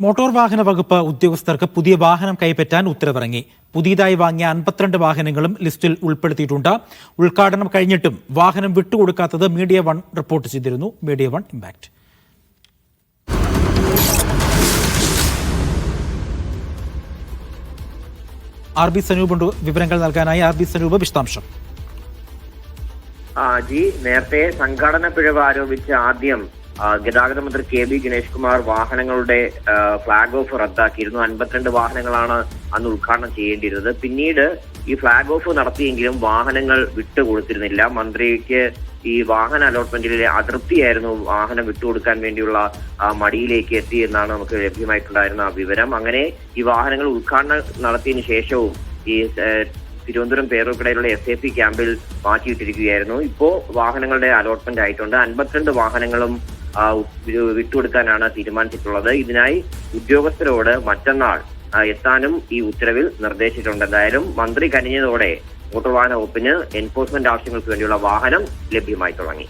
Motor വാഹന വകുപ്പ് ഉദ്യോഗസ്ഥർക്ക് പുതിയ വാഹനം കൈപ്പറ്റാൻ ഉത്തരവിറങ്ങി. പുതിയതായി വാങ്ങിയ 52 വാഹനങ്ങളും ലിസ്റ്റിൽ ഉൾപ്പെടുത്തിയിട്ടുണ്ട്. ഉദ്ഘാടനം കഴിഞ്ഞിട്ടും വാഹനം വിട്ടുകൊടുക്കാത്തത് മീഡിയ വൺ റിപ്പോർട്ട് ചെയ്തിരുന്നു. Media one impact. RB Sanoop വിവരങ്ങൾ നൽകാനായി. RB സനൂപ്, വിശദാംശം. നേരത്തെ സംഘാടന പിഴവ് ആരോപിച്ച് ആദ്യം ഗതാഗത മന്ത്രി KB ഗണേഷ് കുമാർ വാഹനങ്ങളുടെ ഫ്ളാഗ് ഓഫ് റദ്ദാക്കിയിരുന്നു. 52 വാഹനങ്ങളാണ് അന്ന് ഉദ്ഘാടനം ചെയ്യേണ്ടിയിരുന്നത്. പിന്നീട് ഈ ഫ്ളാഗ് ഓഫ് നടത്തിയെങ്കിലും വാഹനങ്ങൾ വിട്ടുകൊടുത്തിരുന്നില്ല. മന്ത്രിക്ക് ഈ വാഹന അലോട്ട്മെന്റിലെ അതൃപ്തിയായിരുന്നു വാഹനം വിട്ടുകൊടുക്കാൻ വേണ്ടിയുള്ള മടിയിലേക്ക് എത്തി എന്നാണ് നമുക്ക് ലഭ്യമായിട്ടുണ്ടായിരുന്ന വിവരം. അങ്ങനെ ഈ വാഹനങ്ങൾ ഉദ്ഘാടനം നടത്തിയതിനു ശേഷവും ഈ തിരുവനന്തപുരം പേരൂർക്കടയിലുള്ള SAP ക്യാമ്പിൽ മാറ്റിയിട്ടിരിക്കുകയായിരുന്നു. ഇപ്പോ വാഹനങ്ങളുടെ അലോട്ട്മെന്റ് ആയിട്ടുണ്ട്. 52 വാഹനങ്ങളും വിട്ടുകൊടുക്കാനാണ് തീരുമാനിച്ചിട്ടുള്ളത്. ഇതിനായി ഉദ്യോഗസ്ഥരോട് മറ്റന്നാൾ എത്താനും ഈ ഉത്തരവിൽ നിർദ്ദേശിച്ചിട്ടുണ്ട്. എന്തായാലും മന്ത്രി കനിഞ്ഞതോടെ മോട്ടോർ വാഹന വകുപ്പിന് എൻഫോഴ്സ്മെന്റ് ആവശ്യങ്ങൾക്ക് വേണ്ടിയുള്ള വാഹനം ലഭ്യമായി തുടങ്ങി.